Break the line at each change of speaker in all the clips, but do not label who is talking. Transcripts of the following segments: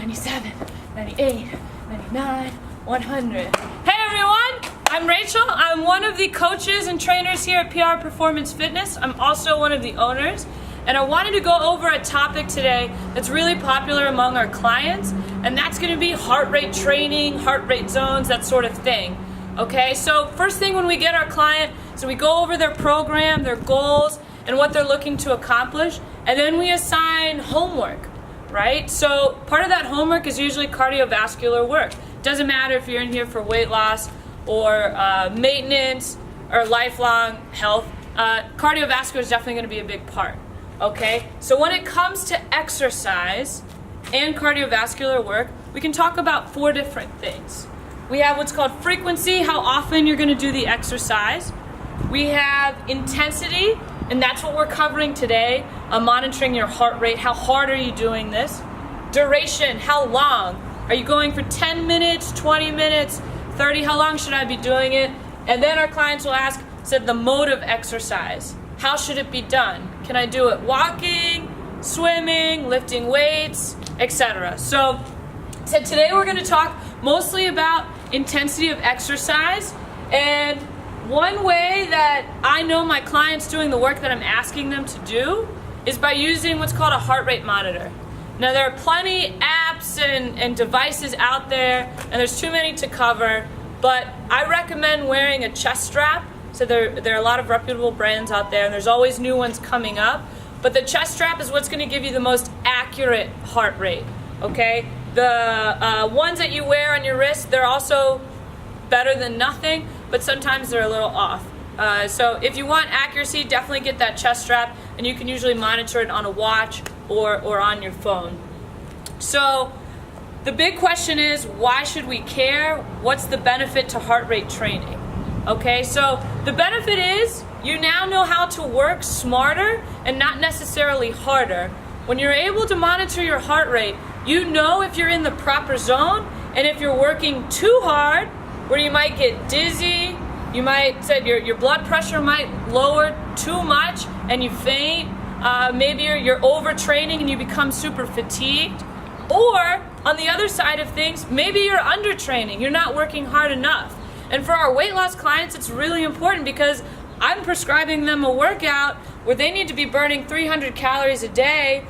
97, 98, 99, 100. Hey everyone, I'm Rachel. I'm one of the coaches and trainers here at PR Performance Fitness. I'm also one of the owners, and I wanted to go over a topic today that's really popular among our clients, and that's going to be heart rate training, heart rate zones, that sort of thing. Okay, so first thing when we get our client, so we go over their program, their goals, and what they're looking to accomplish, and then we assign homework, right? So part of that homework is usually cardiovascular work. Doesn't matter if you're in here for weight loss or maintenance or lifelong health, cardiovascular is definitely going to be a big part, okay? So when it comes to exercise and cardiovascular work, we can talk about 4 different things. We have what's called frequency, how often you're going to do the exercise. We have intensity, and that's what we're covering today, monitoring your heart rate. How hard are you doing this? Duration, how long? Are you going for 10 minutes, 20 minutes, 30? How long should I be doing it? And then our clients will ask, said the mode of exercise. How should it be done? Can I do it walking, swimming, lifting weights, etc.? So today we're going to talk mostly about intensity of exercise, and one way that I know my clients doing the work that I'm asking them to do is by using what's called a heart rate monitor. Now there are plenty apps and devices out there, and there's too many to cover, but I recommend wearing a chest strap. So there are a lot of reputable brands out there, and there's always new ones coming up, but the chest strap is what's going to give you the most accurate heart rate, okay? The ones that you wear on your wrist, they're also better than nothing, but sometimes they're a little off. So if you want accuracy, definitely get that chest strap, and you can usually monitor it on a watch or on your phone. So the big question is, why should we care? What's the benefit to heart rate training? Okay, so the benefit is you now know how to work smarter and not necessarily harder. When you're able to monitor your heart rate, you know if you're in the proper zone, and if you're working too hard, where you might get dizzy, you might say your blood pressure might lower too much and you faint, maybe you're overtraining and you become super fatigued, or on the other side of things, maybe you're undertraining, you're not working hard enough. And for our weight loss clients, it's really important because I'm prescribing them a workout where they need to be burning 300 calories a day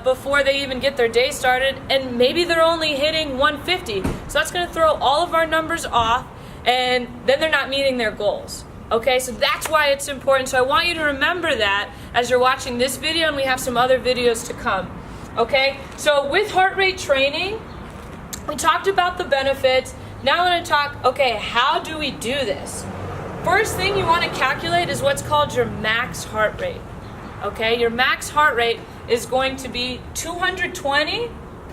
before they even get their day started, and maybe they're only hitting 150. So that's going to throw all of our numbers off, and then they're not meeting their goals. Okay, so that's why it's important. So I want you to remember that as you're watching this video, and we have some other videos to come. Okay, so with heart rate training, we talked about the benefits. Now I'm going to talk, okay, how do we do this? First thing you want to calculate is what's called your max heart rate. Okay, your max heart rate is going to be 220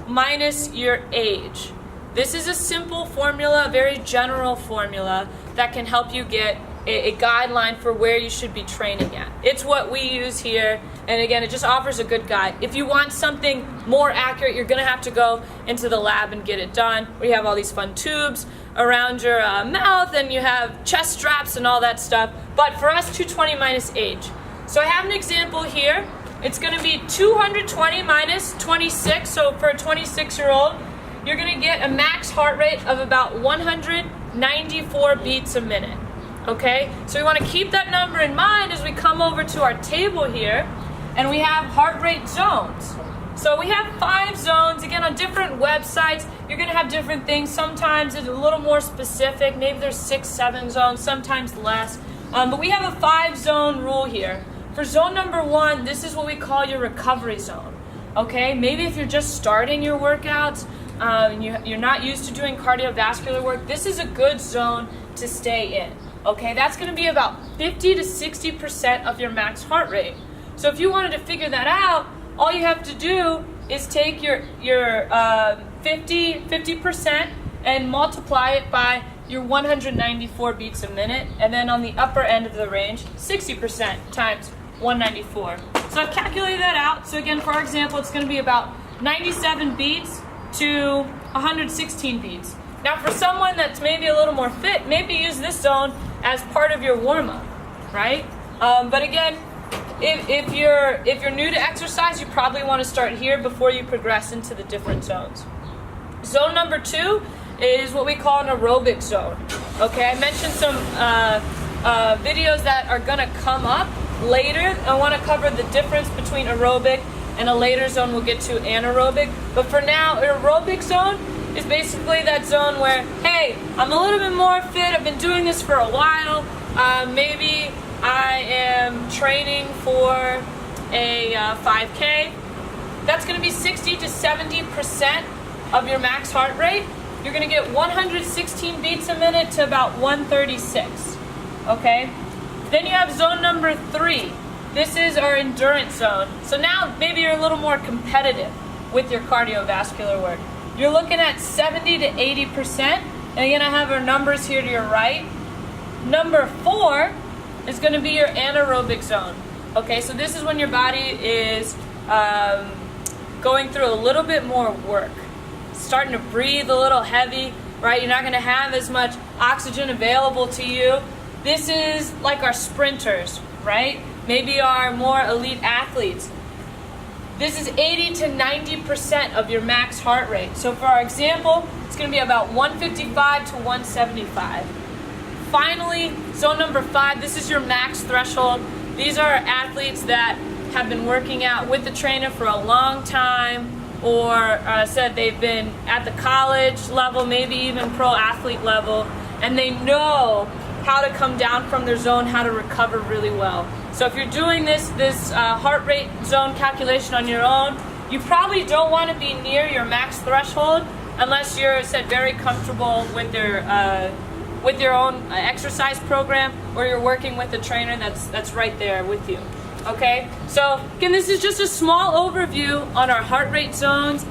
minus your age. This is a simple formula, a very general formula that can help you get a guideline for where you should be training at. It's what we use here, and again, it just offers a good guide. If you want something more accurate, you're going to have to go into the lab and get it done. We have all these fun tubes around your mouth, and you have chest straps and all that stuff. But for us, 220 minus age. So I have an example here. It's going to be 220 minus 26. So for a 26-year-old, you're going to get a max heart rate of about 194 beats a minute. Okay, so we want to keep that number in mind as we come over to our table here, and we have heart rate zones. So we have 5 zones. Again, on different websites, you're going to have different things. Sometimes it's a little more specific. Maybe there's 6, 7 zones, sometimes less. But we have a 5-zone rule here. For zone number 1, this is what we call your recovery zone. Okay, maybe if you're just starting your workouts, you're not used to doing cardiovascular work, this is a good zone to stay in. Okay, that's going to be about 50 to 60% of your max heart rate. So if you wanted to figure that out, all you have to do is take your 50% and multiply it by your 194 beats a minute, and then on the upper end of the range, 60% times 194. So I've calculated that out. So again, for our example, it's going to be about 97 beats to 116 beats. Now for someone that's maybe a little more fit, maybe use this zone as part of your warm-up, right? But again, if you're new to exercise, you probably want to start here before you progress into the different zones. Zone number 2 is what we call an aerobic zone. Okay, I mentioned some videos that are gonna come up later. I want to cover the difference between aerobic and a later zone we'll get to anaerobic. But for now, aerobic zone is basically that zone where, hey, I'm a little bit more fit, I've been doing this for a while, maybe I am training for a 5K. That's going to be 60 to 70% of your max heart rate. You're going to get 116 beats a minute to about 136. Okay? Then you have zone number 3. This is our endurance zone. So now maybe you're a little more competitive with your cardiovascular work. You're looking at 70 to 80%. And again, I have our numbers here to your right. Number 4 is going to be your anaerobic zone. Okay, so this is when your body is going through a little bit more work. Starting to breathe a little heavy, right? You're not going to have as much oxygen available to you. This is like our sprinters, right? Maybe our more elite athletes. This is 80 to 90% of your max heart rate. So for our example, it's going to be about 155 to 175. Finally, zone number 5, this is your max threshold. These are athletes that have been working out with the trainer for a long time, or said they've been at the college level, maybe even pro athlete level, and they know how to come down from their zone, how to recover really well. So if you're doing this heart rate zone calculation on your own, you probably don't want to be near your max threshold unless you're very comfortable with your own exercise program, or you're working with a trainer that's right there with you. Okay, so again, this is just a small overview on our heart rate zones.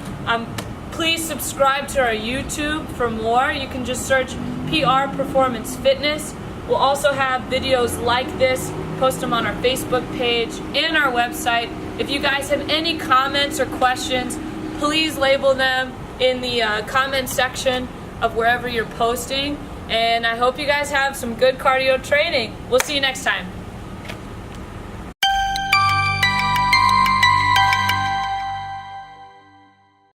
Please subscribe to our YouTube for more. You can just search PR Performance Fitness. We'll also have videos like this, post them on our Facebook page and our website. If you guys have any comments or questions, please label them in the comment section of wherever you're posting. And I hope you guys have some good cardio training. We'll see you next time.